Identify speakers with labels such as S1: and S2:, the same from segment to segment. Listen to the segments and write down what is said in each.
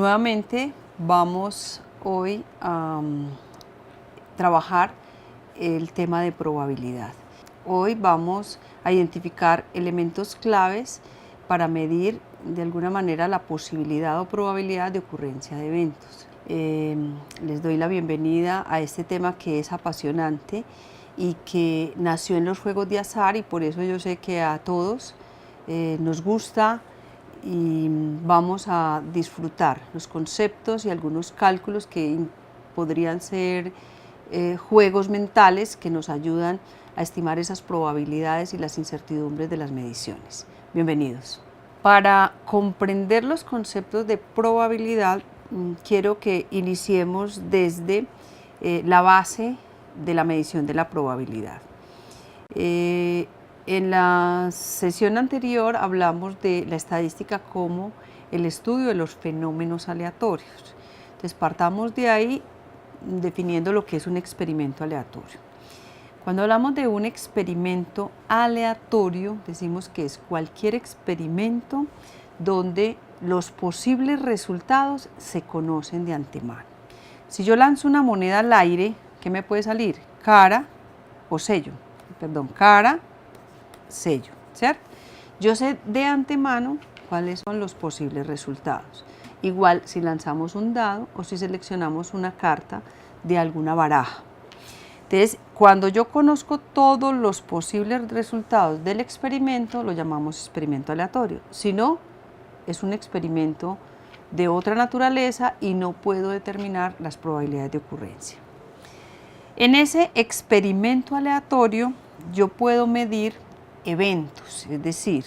S1: Nuevamente vamos hoy a trabajar el tema de probabilidad. Hoy vamos a identificar elementos claves para medir de alguna manera la posibilidad o probabilidad de ocurrencia de eventos. Les doy la bienvenida a este tema que es apasionante y que nació en los juegos de azar, y por eso yo sé que a todos nos gusta y vamos a disfrutar los conceptos y algunos cálculos que podrían ser juegos mentales que nos ayudan a estimar esas probabilidades y las incertidumbres de las mediciones. Bienvenidos. Para comprender los conceptos de probabilidad, quiero que iniciemos desde la base de la medición de la probabilidad. En la sesión anterior hablamos de la estadística como el estudio de los fenómenos aleatorios. Entonces partamos de ahí definiendo lo que es un experimento aleatorio. Cuando hablamos de un experimento aleatorio, decimos que es cualquier experimento donde los posibles resultados se conocen de antemano. Si yo lanzo una moneda al aire, ¿qué me puede salir? Cara o sello. Perdón, cara, sello, ¿cierto? Yo sé de antemano cuáles son los posibles resultados. Igual si lanzamos un dado o si seleccionamos una carta de alguna baraja. Entonces, cuando yo conozco todos los posibles resultados del experimento, lo llamamos experimento aleatorio. Si no, es un experimento de otra naturaleza y no puedo determinar las probabilidades de ocurrencia. En ese experimento aleatorio, yo puedo medir eventos, es decir,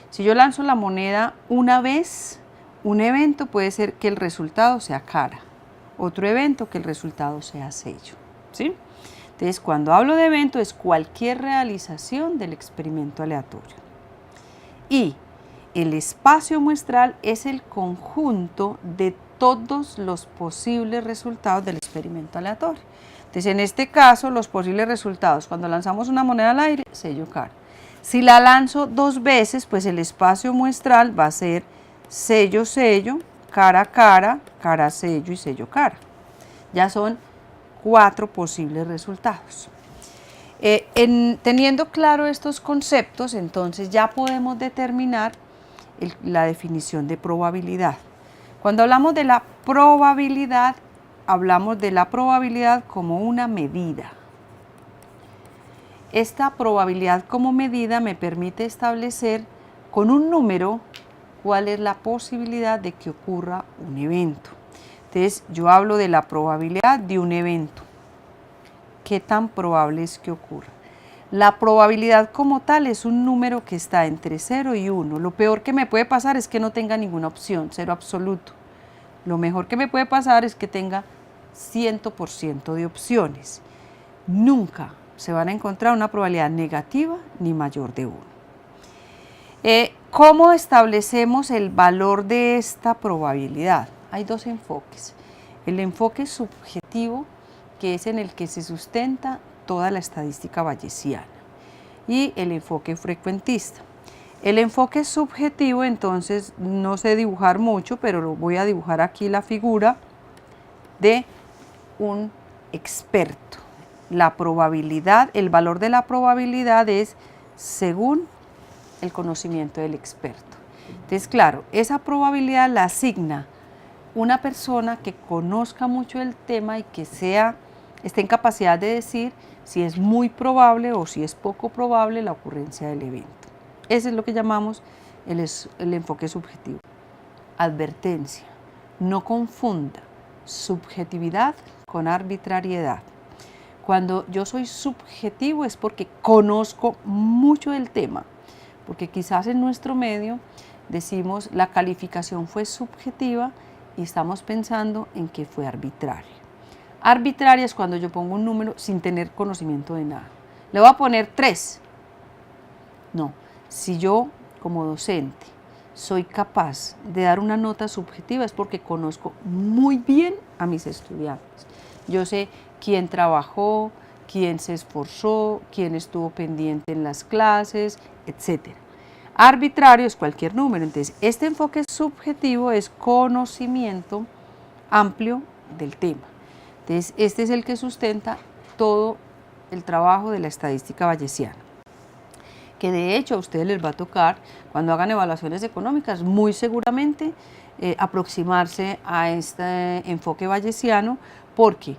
S1: si yo lanzo la moneda una vez, un evento puede ser que el resultado sea cara, otro evento que el resultado sea sello, ¿sí? Entonces, cuando hablo de evento es cualquier realización del experimento aleatorio. Y el espacio muestral es el conjunto de todos los posibles resultados del experimento aleatorio. Entonces, en este caso, los posibles resultados, cuando lanzamos una moneda al aire, sello cara. Si la lanzo dos veces, pues el espacio muestral va a ser sello, sello, cara, cara, cara, sello y sello, cara. Ya son 4 posibles resultados. Teniendo claro estos conceptos, entonces ya podemos determinar la definición de probabilidad. Cuando hablamos de la probabilidad, hablamos de la probabilidad como una medida. Esta probabilidad como medida me permite establecer con un número cuál es la posibilidad de que ocurra un evento. Entonces, yo hablo de la probabilidad de un evento. ¿Qué tan probable es que ocurra? La probabilidad como tal es un número que está entre 0 y 1. Lo peor que me puede pasar es que no tenga ninguna opción, 0 absoluto. Lo mejor que me puede pasar es que tenga 100% de opciones. Nunca se van a encontrar una probabilidad negativa ni mayor de 1. ¿Cómo establecemos el valor de esta probabilidad? Hay dos enfoques. El enfoque subjetivo, que es en el que se sustenta toda la estadística bayesiana, y el enfoque frecuentista. El enfoque subjetivo, entonces, no sé dibujar mucho, pero lo voy a dibujar aquí la figura de un experto. La probabilidad, el valor de la probabilidad es según el conocimiento del experto. Entonces, claro, esa probabilidad la asigna una persona que conozca mucho el tema y que esté en capacidad de decir si es muy probable o si es poco probable la ocurrencia del evento. Ese es lo que llamamos el enfoque subjetivo. Advertencia: no confunda subjetividad con arbitrariedad. Cuando yo soy subjetivo es porque conozco mucho del tema, porque quizás en nuestro medio decimos la calificación fue subjetiva y estamos pensando en que fue arbitraria. Arbitraria es cuando yo pongo un número sin tener conocimiento de nada. Le voy a poner 3. No, si yo como docente soy capaz de dar una nota subjetiva es porque conozco muy bien a mis estudiantes. Yo sé quién trabajó, quién se esforzó, quién estuvo pendiente en las clases, etc. Arbitrario es cualquier número. Entonces, este enfoque subjetivo es conocimiento amplio del tema. Entonces, este es el que sustenta todo el trabajo de la estadística bayesiana, que de hecho a ustedes les va a tocar, cuando hagan evaluaciones económicas, muy seguramente aproximarse a este enfoque bayesiano, porque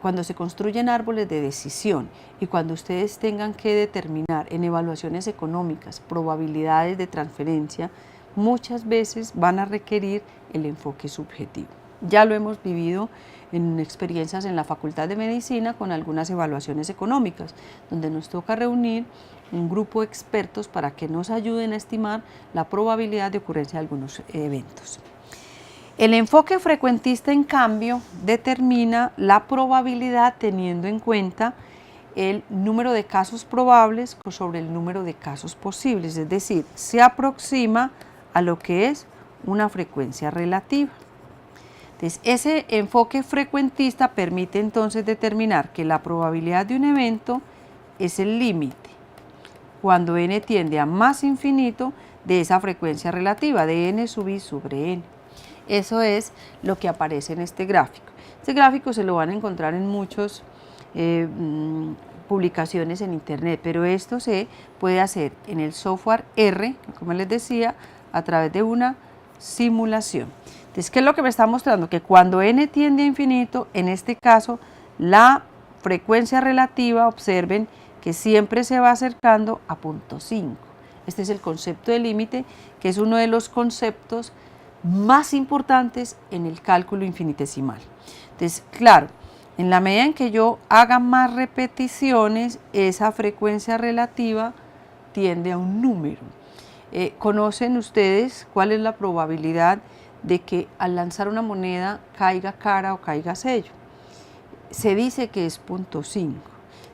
S1: cuando se construyen árboles de decisión y cuando ustedes tengan que determinar en evaluaciones económicas probabilidades de transferencia, muchas veces van a requerir el enfoque subjetivo. Ya lo hemos vivido en experiencias en la Facultad de Medicina con algunas evaluaciones económicas, donde nos toca reunir un grupo de expertos para que nos ayuden a estimar la probabilidad de ocurrencia de algunos eventos. El enfoque frecuentista, en cambio, determina la probabilidad teniendo en cuenta el número de casos probables sobre el número de casos posibles, es decir, se aproxima a lo que es una frecuencia relativa. Entonces, ese enfoque frecuentista permite entonces determinar que la probabilidad de un evento es el límite, cuando n tiende a más infinito, de esa frecuencia relativa, de n sub i sobre n. Eso es lo que aparece en este gráfico. Este gráfico se lo van a encontrar en muchas publicaciones en internet, pero esto se puede hacer en el software R, como les decía, a través de una simulación. Entonces, ¿qué es lo que me está mostrando? Que cuando n tiende a infinito, en este caso, la frecuencia relativa, observen que siempre se va acercando a 0.5. Este es el concepto de límite, que es uno de los conceptos más importantes en el cálculo infinitesimal. Entonces, claro, en la medida en que yo haga más repeticiones, esa frecuencia relativa tiende a un número. ¿Conocen ustedes cuál es la probabilidad de que al lanzar una moneda caiga cara o caiga sello? Se dice que es 0.5.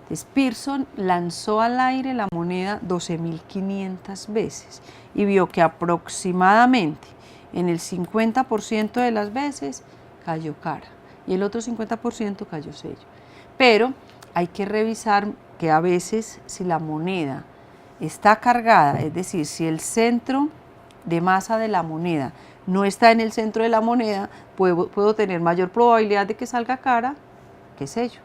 S1: Entonces, Pearson lanzó al aire la moneda 12.500 veces y vio que aproximadamente en el 50% de las veces cayó cara y el otro 50% cayó sello. Pero hay que revisar que a veces si la moneda está cargada, es decir, si el centro de masa de la moneda no está en el centro de la moneda, puedo tener mayor probabilidad de que salga cara que sello.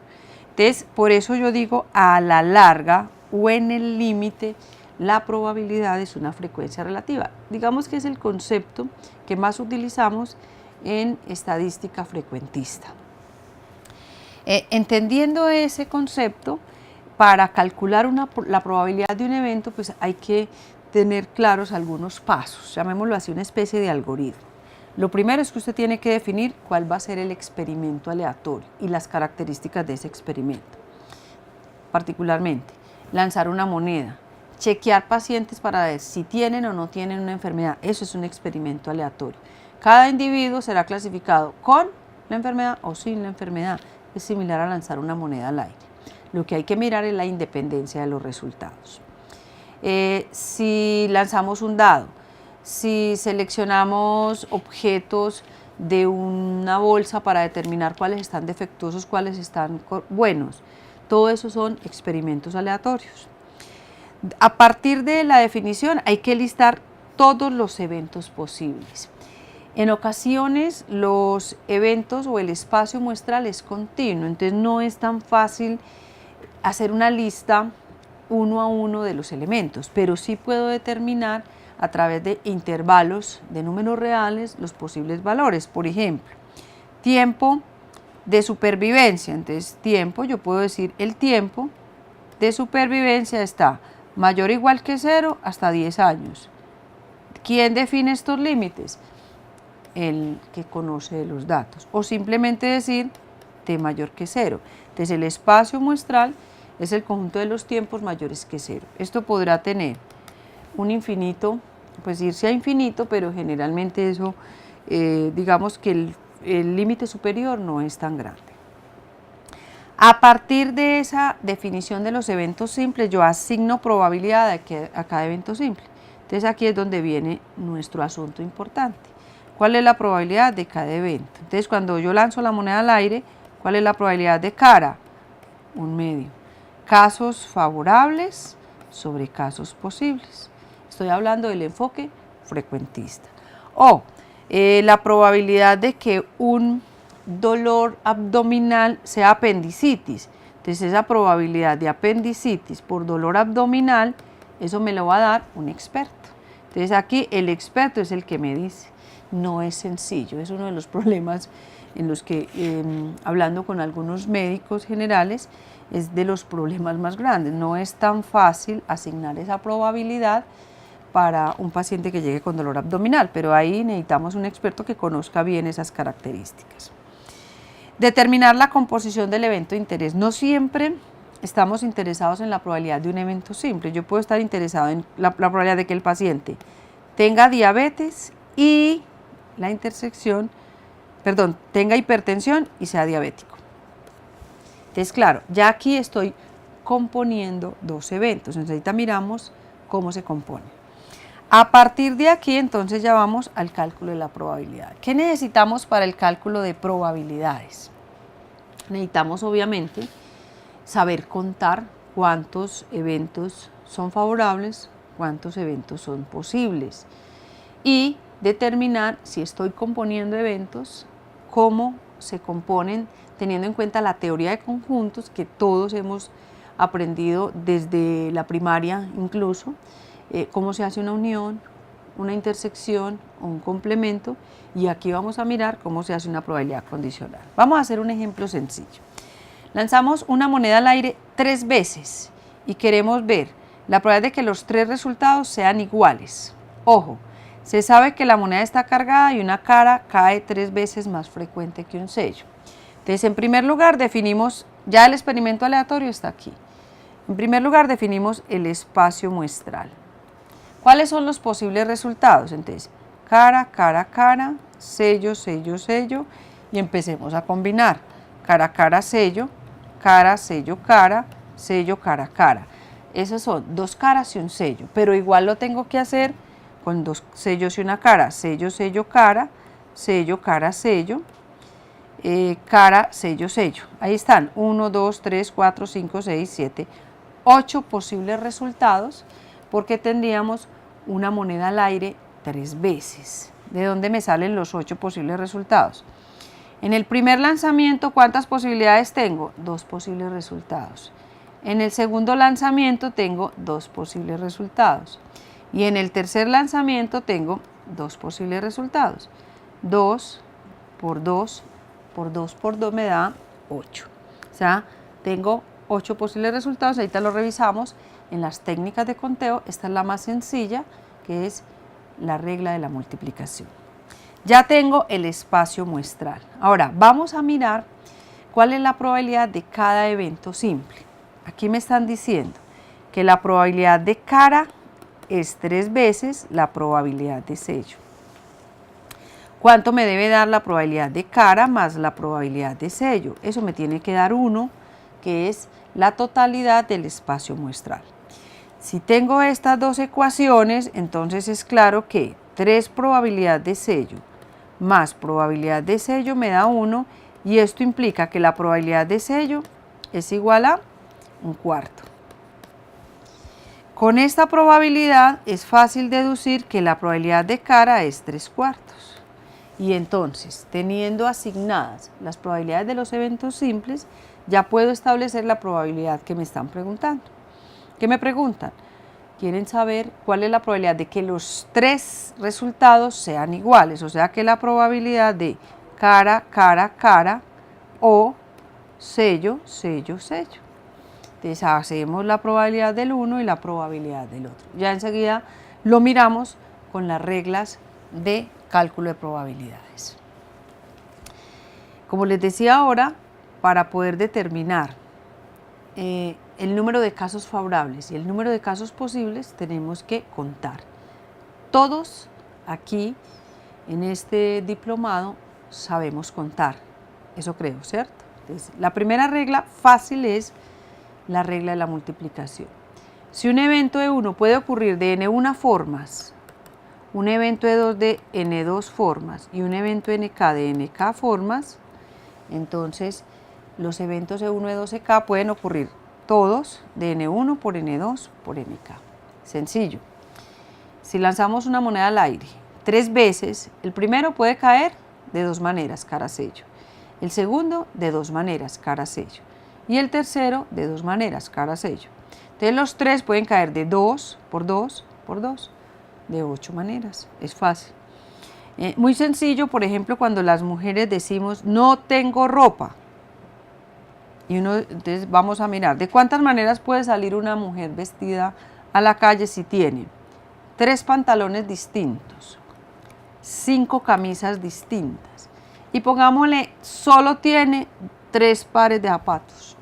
S1: Entonces, por eso yo digo a la larga o en el límite, la probabilidad es una frecuencia relativa. Digamos que es el concepto que más utilizamos en estadística frecuentista. Entendiendo ese concepto, para calcular la probabilidad de un evento, pues hay que tener claros algunos pasos, llamémoslo así, una especie de algoritmo. Lo primero es que usted tiene que definir cuál va a ser el experimento aleatorio y las características de ese experimento. Particularmente, lanzar una moneda, chequear pacientes para ver si tienen o no tienen una enfermedad. Eso es un experimento aleatorio. Cada individuo será clasificado con la enfermedad o sin la enfermedad. Es similar a lanzar una moneda al aire. Lo que hay que mirar es la independencia de los resultados. Si lanzamos un dado, si seleccionamos objetos de una bolsa para determinar cuáles están defectuosos, cuáles están buenos, todo eso son experimentos aleatorios. A partir de la definición hay que listar todos los eventos posibles. En ocasiones los eventos o el espacio muestral es continuo, entonces no es tan fácil hacer una lista uno a uno de los elementos, pero sí puedo determinar a través de intervalos de números reales los posibles valores. Por ejemplo, tiempo de supervivencia. Entonces, tiempo, yo puedo decir el tiempo de supervivencia está mayor o igual que 0 hasta 10 años. ¿Quién define estos límites? El que conoce los datos. O simplemente decir t mayor que 0. Entonces, el espacio muestral es el conjunto de los tiempos mayores que 0. Esto podrá tener un infinito, pues irse a infinito, pero generalmente eso, digamos que el límite superior no es tan grande. A partir de esa definición de los eventos simples, yo asigno probabilidad a cada evento simple. Entonces aquí es donde viene nuestro asunto importante. ¿Cuál es la probabilidad de cada evento? Entonces cuando yo lanzo la moneda al aire, ¿cuál es la probabilidad de cara? 1/2. Casos favorables sobre casos posibles. Estoy hablando del enfoque frecuentista. O la probabilidad de que un dolor abdominal sea apendicitis. Entonces esa probabilidad de apendicitis por dolor abdominal, eso me lo va a dar un experto. Entonces aquí el experto es el que me dice. No es sencillo, es uno de los problemas en los que, hablando con algunos médicos generales, es de los problemas más grandes. No es tan fácil asignar esa probabilidad para un paciente que llegue con dolor abdominal, pero ahí necesitamos un experto que conozca bien esas características. Determinar la composición del evento de interés. No siempre estamos interesados en la probabilidad de un evento simple. Yo puedo estar interesado en la probabilidad de que el paciente tenga diabetes y la intersección, perdón, tenga hipertensión y sea diabético. Entonces, claro, ya aquí estoy componiendo dos eventos. Entonces, ahorita miramos cómo se compone. A partir de aquí, entonces, ya vamos al cálculo de la probabilidad. ¿Qué necesitamos para el cálculo de probabilidades? Necesitamos, obviamente, saber contar cuántos eventos son favorables, cuántos eventos son posibles y determinar si estoy componiendo eventos, cómo se componen, teniendo en cuenta la teoría de conjuntos que todos hemos aprendido desde la primaria incluso, cómo se hace una unión, una intersección o un complemento, y aquí vamos a mirar cómo se hace una probabilidad condicional. Vamos a hacer un ejemplo sencillo. Lanzamos una moneda al aire 3 veces y queremos ver la probabilidad de que los 3 resultados sean iguales. Ojo, se sabe que la moneda está cargada y una cara cae 3 veces más frecuente que un sello. Entonces, en primer lugar, definimos, ya el experimento aleatorio está aquí. En primer lugar, definimos el espacio muestral. ¿Cuáles son los posibles resultados? Entonces, cara, cara, cara, sello, sello, sello, y empecemos a combinar. Cara, cara, sello, cara, sello, cara, sello, cara, cara. Esos son 2 caras y un sello, pero igual lo tengo que hacer con 2 sellos y una cara. Sello, sello, cara, sello, cara, sello, cara, sello, sello. Ahí están 1, 2, 3, 4, 5, 6, 7, 8 posibles resultados, porque tendríamos una moneda al aire 3 veces. ¿De dónde me salen los 8 posibles resultados? En el primer lanzamiento, ¿cuántas posibilidades tengo? 2 posibles resultados. En el segundo lanzamiento tengo 2 posibles resultados. Y en el tercer lanzamiento tengo 2 posibles resultados. 2 por 2 por 2 por 2 me da 8. O sea, tengo 8 posibles resultados. Ahorita lo revisamos en las técnicas de conteo. Esta es la más sencilla, que es la regla de la multiplicación. Ya tengo el espacio muestral. Ahora, vamos a mirar cuál es la probabilidad de cada evento simple. Aquí me están diciendo que la probabilidad de cara es 3 veces la probabilidad de sello. ¿Cuánto me debe dar la probabilidad de cara más la probabilidad de sello? Eso me tiene que dar 1, que es la totalidad del espacio muestral. Si tengo estas dos ecuaciones, entonces es claro que 3 probabilidad de sello más probabilidad de sello me da 1, y esto implica que la probabilidad de sello es igual a 1/4. Con esta probabilidad es fácil deducir que la probabilidad de cara es 3/4. Y entonces, teniendo asignadas las probabilidades de los eventos simples, ya puedo establecer la probabilidad que me están preguntando. ¿Qué me preguntan? Quieren saber cuál es la probabilidad de que los 3 resultados sean iguales, o sea que la probabilidad de cara, cara, cara o sello, sello, sello. Entonces hacemos la probabilidad del uno y la probabilidad del otro. Ya enseguida lo miramos con las reglas de cálculo de probabilidades. Como les decía ahora, para poder determinar el número de casos favorables y el número de casos posibles, tenemos que contar. Todos aquí en este diplomado sabemos contar, eso creo, ¿cierto? Entonces, la primera regla fácil es la regla de la multiplicación. Si un evento de 1 puede ocurrir de n1 formas, un evento de 2 de n2 formas y un evento nk de nk formas, entonces los eventos E1, E2, EK pueden ocurrir todos de N1 por N2 por NK. Sencillo. si lanzamos una moneda al aire 3 veces, el primero puede caer de 2 maneras, cara sello. El segundo de 2 maneras, cara sello. Y el tercero de 2 maneras, cara sello. Entonces los 3 pueden caer de 2 por 2 por 2, de 8 maneras. Es fácil. Muy sencillo, por ejemplo, cuando las mujeres decimos no tengo ropa. Y entonces vamos a mirar de cuántas maneras puede salir una mujer vestida a la calle si tiene 3 pantalones distintos, 5 camisas distintas y pongámosle solo tiene 3 pares de zapatos.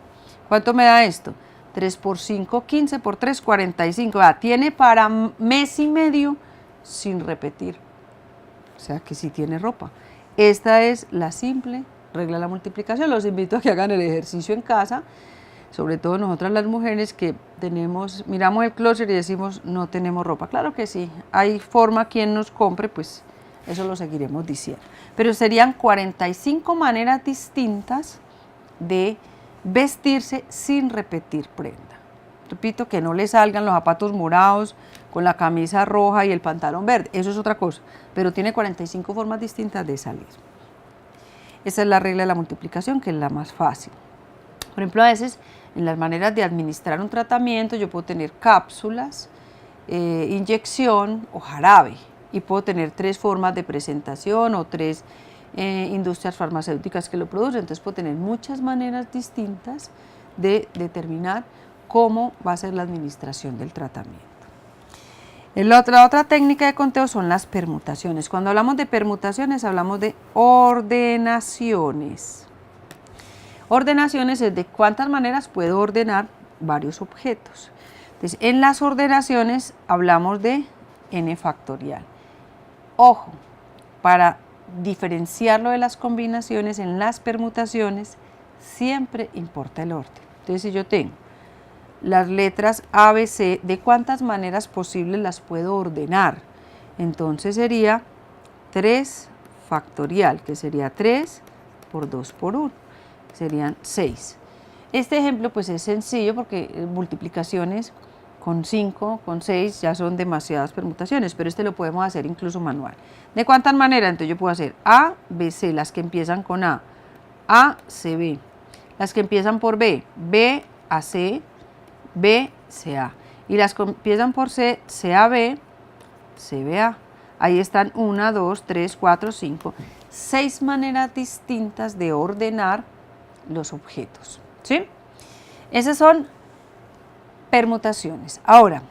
S1: ¿Cuánto me da esto? 3 por 5, 15 por 3, 45. Tiene para mes y medio sin repetir. O sea que sí tiene ropa. Esta es la simple regla de la multiplicación. Los invito a que hagan el ejercicio en casa, sobre todo nosotras las mujeres que miramos el closet y decimos no tenemos ropa. Claro que sí, hay forma quien nos compre, pues eso lo seguiremos diciendo. Pero serían 45 maneras distintas de vestirse sin repetir prenda. Repito, que no le salgan los zapatos morados con la camisa roja y el pantalón verde, eso es otra cosa, pero tiene 45 formas distintas de salir. Esa es la regla de la multiplicación, que es la más fácil. Por ejemplo, a veces en las maneras de administrar un tratamiento yo puedo tener cápsulas, inyección o jarabe, y puedo tener 3 formas de presentación o 3 industrias farmacéuticas que lo producen. Entonces puedo tener muchas maneras distintas de determinar cómo va a ser la administración del tratamiento. La otra técnica de conteo son las permutaciones. Cuando hablamos de permutaciones hablamos de ordenaciones. Ordenaciones es de cuántas maneras puedo ordenar varios objetos. Entonces, en las ordenaciones hablamos de n factorial. Ojo, para diferenciarlo de las combinaciones, en las permutaciones siempre importa el orden. Entonces, si yo tengo las letras A, B, C, ¿de cuántas maneras posibles las puedo ordenar? Entonces sería 3 factorial, que sería 3 por 2 por 1, serían 6. Este ejemplo pues es sencillo porque multiplicaciones con 5, con 6 ya son demasiadas permutaciones, pero este lo podemos hacer incluso manual. ¿De cuántas maneras? Entonces yo puedo hacer A, B, C, las que empiezan con A, C, B, las que empiezan por B, B, A, C, B, C, A, y las que empiezan por C, C, A, B, C, B, A. Ahí están 1, 2, 3, 4, 5, 6 maneras distintas de ordenar los objetos, ¿sí? Esas son permutaciones. Ahora,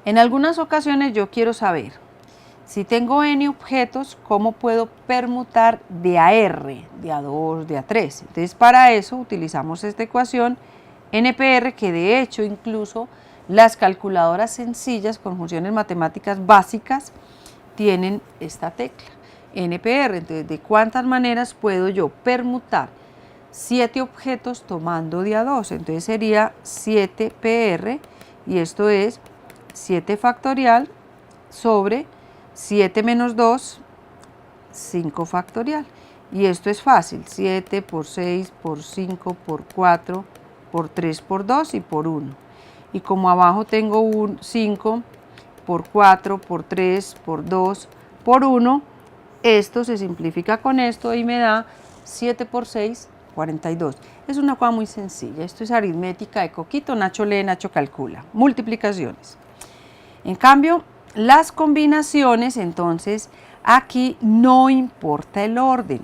S1: en algunas ocasiones yo quiero saber, si tengo n objetos, ¿cómo puedo permutar de a r, de a 2, de a 3? Entonces, para eso utilizamos esta ecuación NPR, que de hecho incluso las calculadoras sencillas con funciones matemáticas básicas tienen esta tecla, NPR. Entonces, ¿de cuántas maneras puedo yo permutar 7 objetos tomando de a 2? Entonces sería 7PR, y esto es 7 factorial sobre 7 menos 2, 5 factorial. Y esto es fácil, 7 por 6, por 5, por 4, por 3, por 2 y por 1. Y como abajo tengo un 5 por 4, por 3, por 2, por 1, esto se simplifica con esto y me da 7 por 6, 42. Es una cosa muy sencilla, esto es aritmética de coquito, Nacho lee, Nacho calcula. Multiplicaciones. En cambio, las combinaciones, entonces, aquí no importa el orden.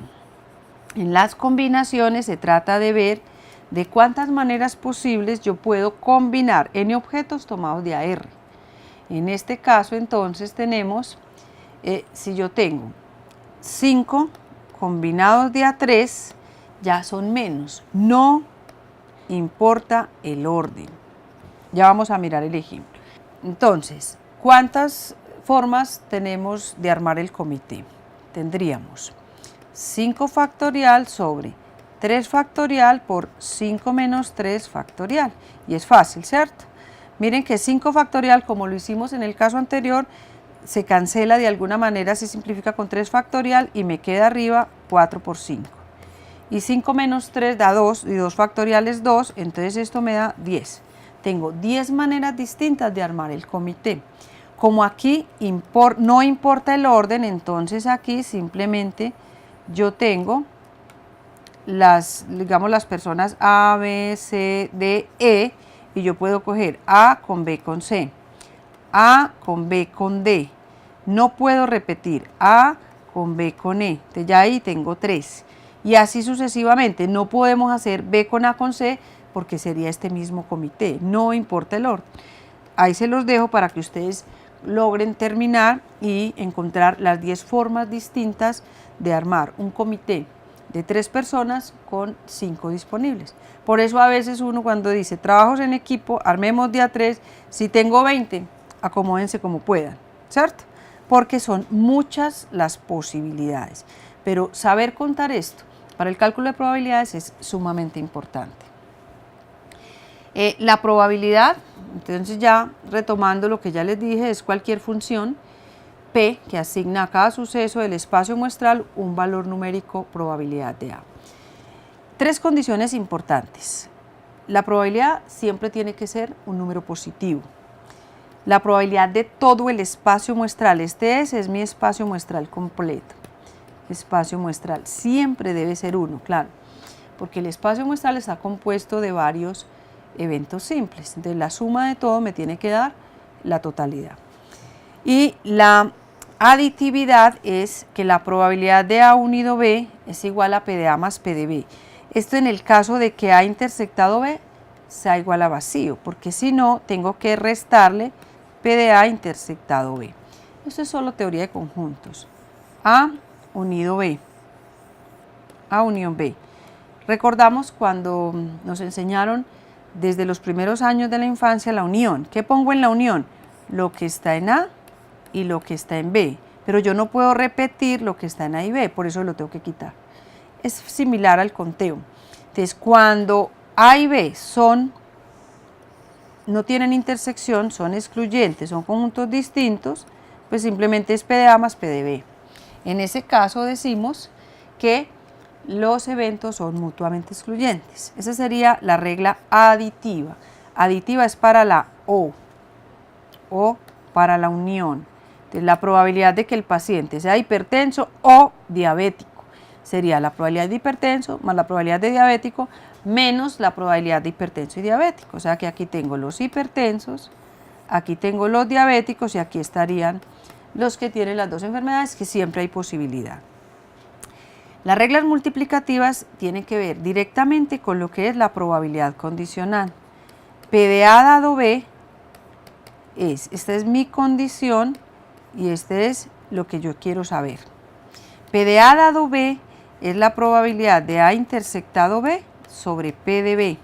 S1: En las combinaciones se trata de ver de cuántas maneras posibles yo puedo combinar n objetos tomados de a r. En este caso, entonces, tenemos, si yo tengo 5 combinados de a 3, ya son menos. No importa el orden. Ya vamos a mirar el ejemplo. Entonces, ¿cuántas formas tenemos de armar el comité? Tendríamos 5 factorial sobre 3 factorial por 5 menos 3 factorial. Y es fácil, ¿cierto? Miren que 5 factorial, como lo hicimos en el caso anterior, se cancela de alguna manera, se simplifica con 3 factorial y me queda arriba 4 por 5. Y 5 menos 3 da 2 y 2 factorial es 2, entonces esto me da 10. Tengo 10 maneras distintas de armar el comité. Como aquí no importa el orden, entonces aquí simplemente yo tengo digamos, las personas A, B, C, D, E, y yo puedo coger A con B con C, A con B con D. No puedo repetir A con B con E. Entonces ya ahí tengo 3. Y así sucesivamente. No podemos hacer B con A con C porque sería este mismo comité. No importa el orden. Ahí se los dejo para que ustedes logren terminar y encontrar las 10 formas distintas de armar un comité de 3 personas con 5 disponibles. Por eso a veces uno cuando dice trabajos en equipo, armemos de a 3, si tengo 20, acomódense como puedan, ¿cierto? Porque son muchas las posibilidades. Pero saber contar esto para el cálculo de probabilidades es sumamente importante. La probabilidad, entonces ya retomando lo que ya les dije, es cualquier función P que asigna a cada suceso del espacio muestral un valor numérico probabilidad de A. 3 condiciones importantes. La probabilidad siempre tiene que ser un número positivo. La probabilidad de todo el espacio muestral, este es mi espacio muestral completo. Espacio muestral siempre debe ser 1, claro, porque el espacio muestral está compuesto de varios eventos simples. Entonces la suma de todo me tiene que dar la totalidad. Y la aditividad es que la probabilidad de A unido B es igual a P de A más P de B. Esto en el caso de que A intersectado B sea igual a vacío, porque si no tengo que restarle P de A intersectado B. Esto es solo teoría de conjuntos. A unido B. A unión B. Recordamos cuando nos enseñaron desde los primeros años de la infancia la unión. ¿Qué pongo en la unión? Lo que está en A y lo que está en B. Pero yo no puedo repetir lo que está en A y B, por eso lo tengo que quitar. Es similar al conteo. Entonces, cuando A y B no tienen intersección, son excluyentes, son conjuntos distintos, pues simplemente es P de A más P de B. En ese caso decimos que los eventos son mutuamente excluyentes. Esa sería la regla aditiva. Aditiva es para la O para la unión. Entonces, la probabilidad de que el paciente sea hipertenso o diabético sería la probabilidad de hipertenso más la probabilidad de diabético menos la probabilidad de hipertenso y diabético. O sea que aquí tengo los hipertensos, aquí tengo los diabéticos y aquí estarían los que tienen las dos enfermedades, que siempre hay posibilidad. Las reglas multiplicativas tienen que ver directamente con lo que es la probabilidad condicional. P de A dado B esta es mi condición y este es lo que yo quiero saber. P de A dado B es la probabilidad de A intersectado B sobre P de B.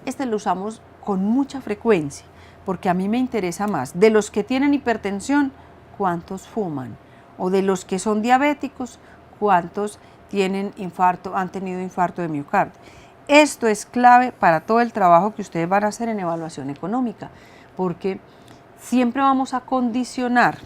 S1: Este lo usamos con mucha frecuencia porque a mí me interesa más de los que tienen hipertensión, cuántos fuman, o de los que son diabéticos, cuántos han tenido infarto de miocardio. Esto es clave para todo el trabajo que ustedes van a hacer en evaluación económica, porque siempre vamos a condicionar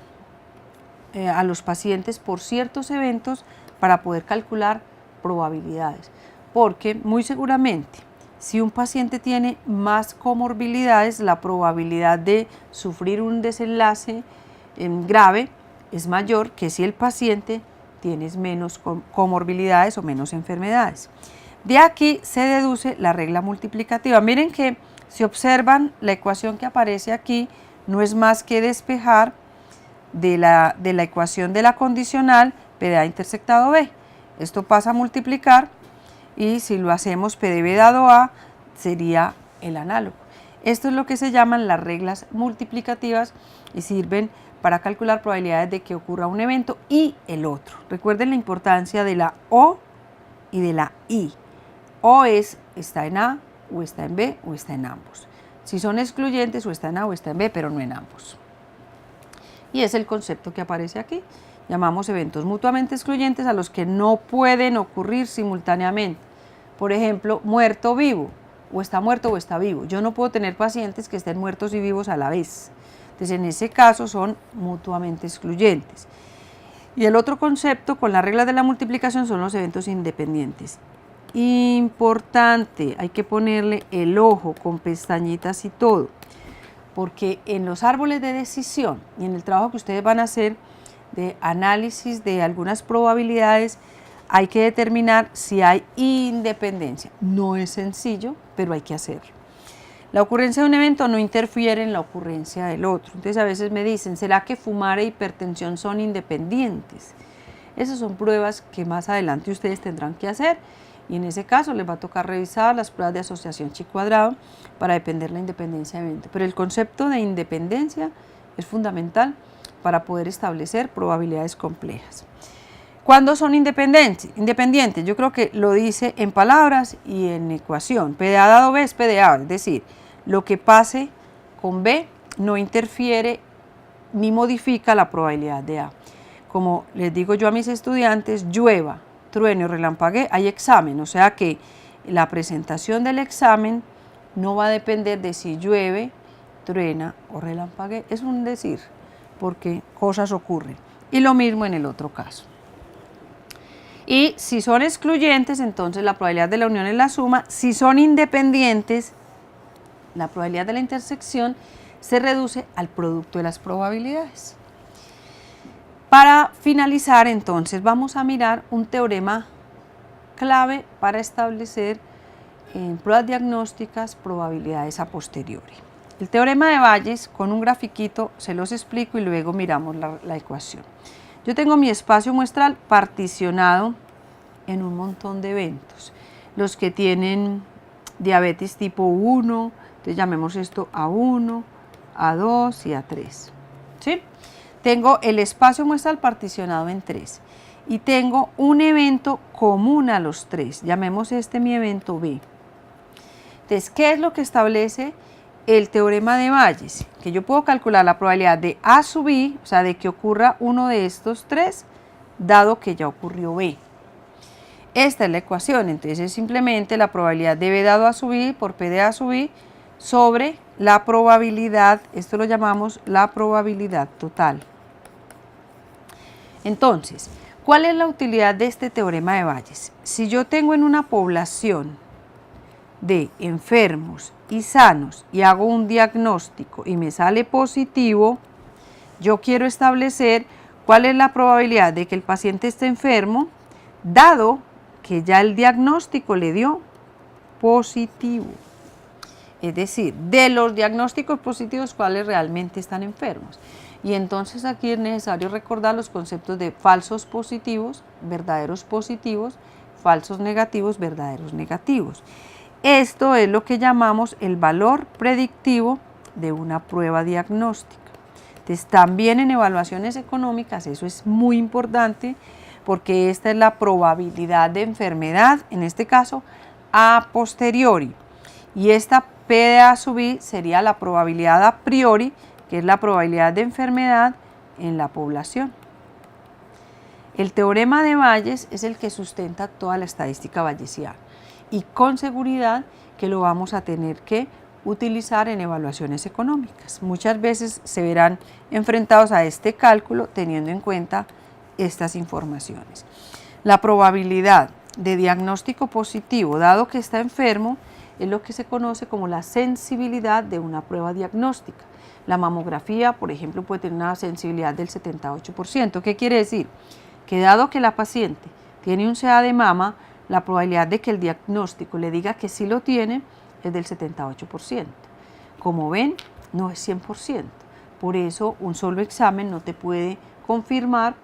S1: a los pacientes por ciertos eventos para poder calcular probabilidades, porque muy seguramente si un paciente tiene más comorbilidades, la probabilidad de sufrir un desenlace grave es mayor que si el paciente tiene menos comorbilidades o menos enfermedades. De aquí se deduce la regla multiplicativa. Miren que si observan la ecuación que aparece aquí no es más que despejar de la ecuación de la condicional P de A intersectado B. Esto pasa a multiplicar y si lo hacemos P de B dado A sería el análogo. Esto es lo que se llaman las reglas multiplicativas y sirven para calcular probabilidades de que ocurra un evento y el otro. Recuerden la importancia de la O y de la I. O está en A, o está en B, o está en ambos. Si son excluyentes, o está en A, o está en B, pero no en ambos. Y es el concepto que aparece aquí. Llamamos eventos mutuamente excluyentes a los que no pueden ocurrir simultáneamente. Por ejemplo, muerto vivo, o está muerto o está vivo. Yo no puedo tener pacientes que estén muertos y vivos a la vez. Entonces, en ese caso son mutuamente excluyentes. Y el otro concepto con las reglas de la multiplicación son los eventos independientes. Importante, hay que ponerle el ojo con pestañitas y todo, porque en los árboles de decisión y en el trabajo que ustedes van a hacer de análisis de algunas probabilidades, hay que determinar si hay independencia. No es sencillo, pero hay que hacerlo. La ocurrencia de un evento no interfiere en la ocurrencia del otro. Entonces a veces me dicen, ¿será que fumar e hipertensión son independientes? Esas son pruebas que más adelante ustedes tendrán que hacer y en ese caso les va a tocar revisar las pruebas de asociación chi cuadrado para depender la independencia de evento. Pero el concepto de independencia es fundamental para poder establecer probabilidades complejas. ¿Cuándo son independientes? Yo creo que lo dice en palabras y en ecuación. P de A dado B es P de A, es decir, lo que pase con B no interfiere ni modifica la probabilidad de A. Como les digo yo a mis estudiantes, llueva, truene o relampaguee, hay examen, o sea que la presentación del examen no va a depender de si llueve, truena o relampaguee, es un decir, porque cosas ocurren. Y lo mismo en el otro caso. Y si son excluyentes, entonces la probabilidad de la unión es la suma. Si son independientes, la probabilidad de la intersección se reduce al producto de las probabilidades. Para finalizar, entonces, vamos a mirar un teorema clave para establecer en pruebas diagnósticas probabilidades a posteriori. El teorema de Bayes, con un grafiquito, se los explico y luego miramos la ecuación. Yo tengo mi espacio muestral particionado en un montón de eventos. Los que tienen diabetes tipo 1, entonces llamemos esto A1, A2 y A3. ¿Sí? Tengo el espacio muestral particionado en 3 y tengo un evento común a los 3. Llamemos este mi evento B. Entonces, ¿qué es lo que establece el teorema de Bayes? Que yo puedo calcular la probabilidad de A sub I, o sea, de que ocurra uno de estos 3, dado que ya ocurrió B. Esta es la ecuación, entonces es simplemente la probabilidad de B dado A sub I por P de A sub I sobre la probabilidad, esto lo llamamos la probabilidad total. Entonces, ¿cuál es la utilidad de este teorema de Bayes? Si yo tengo en una población de enfermos y sanos y hago un diagnóstico y me sale positivo, yo quiero establecer cuál es la probabilidad de que el paciente esté enfermo, dado que ya el diagnóstico le dio positivo. Es decir, de los diagnósticos positivos, cuáles realmente están enfermos. Y entonces aquí es necesario recordar los conceptos de falsos positivos, verdaderos positivos, falsos negativos, verdaderos negativos. Esto es lo que llamamos el valor predictivo de una prueba diagnóstica. Entonces, también en evaluaciones económicas, eso es muy importante, porque esta es la probabilidad de enfermedad, en este caso, a posteriori. Y esta P de A sub I sería la probabilidad a priori, que es la probabilidad de enfermedad en la población. El teorema de Bayes es el que sustenta toda la estadística bayesiana y con seguridad que lo vamos a tener que utilizar en evaluaciones económicas. Muchas veces se verán enfrentados a este cálculo teniendo en cuenta estas informaciones. La probabilidad de diagnóstico positivo, dado que está enfermo, es lo que se conoce como la sensibilidad de una prueba diagnóstica. La mamografía, por ejemplo, puede tener una sensibilidad del 78%. ¿Qué quiere decir? Que dado que la paciente tiene un CA de mama, la probabilidad de que el diagnóstico le diga que sí lo tiene es del 78%. Como ven, no es 100%. Por eso, un solo examen no te puede confirmar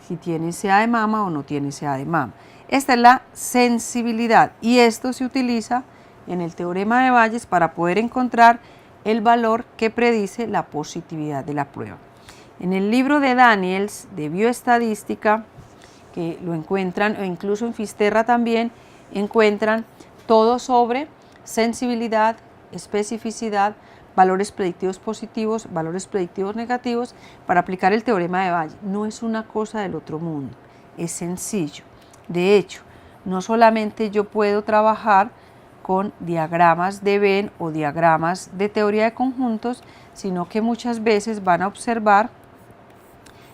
S1: si tiene CA de mama o no tiene CA de mama. Esta es la sensibilidad y esto se utiliza en el teorema de Bayes para poder encontrar el valor que predice la positividad de la prueba. En el libro de Daniels de bioestadística, que lo encuentran, o incluso en Fisterra también, encuentran todo sobre sensibilidad, especificidad, valores predictivos positivos, valores predictivos negativos, para aplicar el teorema de Bayes. No es una cosa del otro mundo, es sencillo. De hecho, no solamente yo puedo trabajar con diagramas de Venn o diagramas de teoría de conjuntos, sino que muchas veces van a observar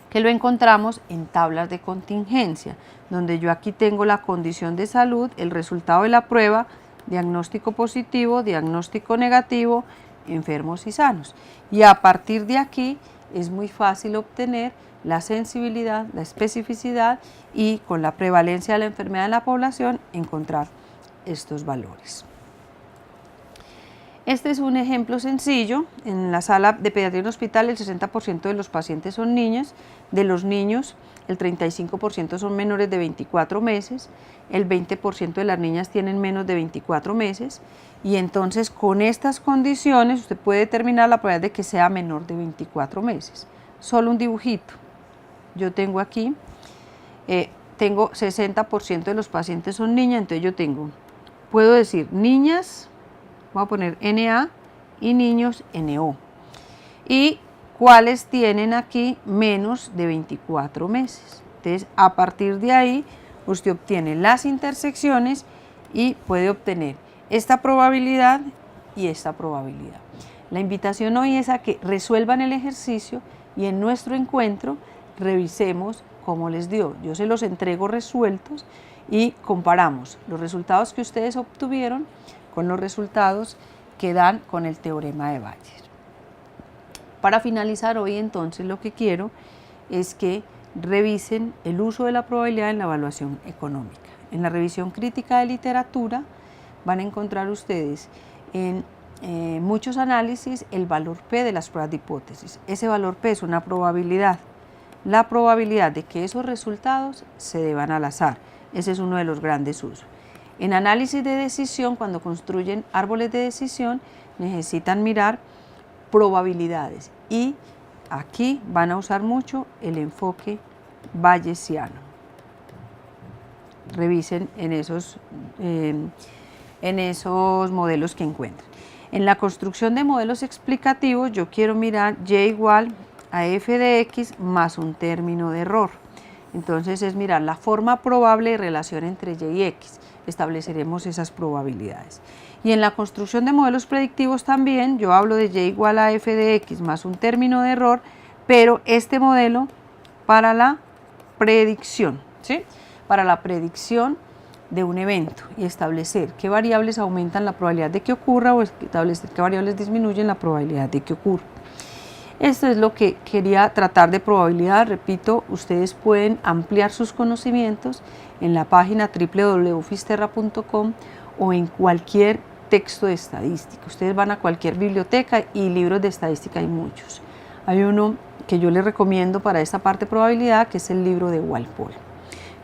S1: que lo encontramos en tablas de contingencia, donde yo aquí tengo la condición de salud, el resultado de la prueba, diagnóstico positivo, diagnóstico negativo enfermos y sanos. Y a partir de aquí es muy fácil obtener la sensibilidad, la especificidad y con la prevalencia de la enfermedad en la población encontrar estos valores. Este es un ejemplo sencillo. En la sala de pediatría en hospital el 60% de los pacientes son niñas. De los niños el 35% son menores de 24 meses, el 20% de las niñas tienen menos de 24 meses y entonces con estas condiciones usted puede determinar la probabilidad de que sea menor de 24 meses. Solo un dibujito. Yo tengo aquí, tengo 60% de los pacientes son niñas, entonces puedo decir niñas, voy a poner NA y niños NO. Y cuáles tienen aquí menos de 24 meses. Entonces, a partir de ahí, usted obtiene las intersecciones y puede obtener esta probabilidad y esta probabilidad. La invitación hoy es a que resuelvan el ejercicio y en nuestro encuentro revisemos cómo les dio. Yo se los entrego resueltos y comparamos los resultados que ustedes obtuvieron con los resultados que dan con el teorema de Bayes. Para finalizar hoy entonces lo que quiero es que revisen el uso de la probabilidad en la evaluación económica. En la revisión crítica de literatura van a encontrar ustedes en muchos análisis el valor P de las pruebas de hipótesis. Ese valor P es una probabilidad. La probabilidad de que esos resultados se deban al azar. Ese es uno de los grandes usos. En análisis de decisión, cuando construyen árboles de decisión, necesitan mirar probabilidades y aquí van a usar mucho el enfoque bayesiano. Revisen en esos modelos que encuentran. En la construcción de modelos explicativos yo quiero mirar y igual a f de x más un término de error. Entonces es mirar la forma probable de relación entre y y x. Estableceremos esas probabilidades. Y en la construcción de modelos predictivos también yo hablo de y igual a f de x más un término de error, pero este modelo para la predicción, ¿sí? Para la predicción de un evento y establecer qué variables aumentan la probabilidad de que ocurra o establecer qué variables disminuyen la probabilidad de que ocurra. Esto es lo que quería tratar de probabilidad. Repito, ustedes pueden ampliar sus conocimientos en la página www.fisterra.com o en cualquier texto de estadística. Ustedes van a cualquier biblioteca y libros de estadística hay muchos. Hay uno que yo les recomiendo para esta parte de probabilidad, que es el libro de Walpole.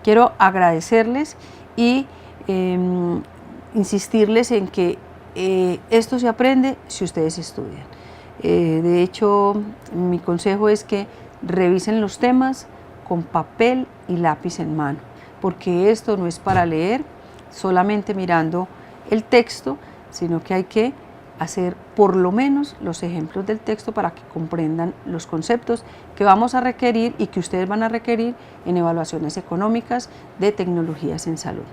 S1: Quiero agradecerles y insistirles en que esto se aprende si ustedes estudian. De hecho, mi consejo es que revisen los temas con papel y lápiz en mano, porque esto no es para leer solamente mirando el texto, sino que hay que hacer por lo menos los ejemplos del texto para que comprendan los conceptos que vamos a requerir y que ustedes van a requerir en evaluaciones económicas de tecnologías en salud.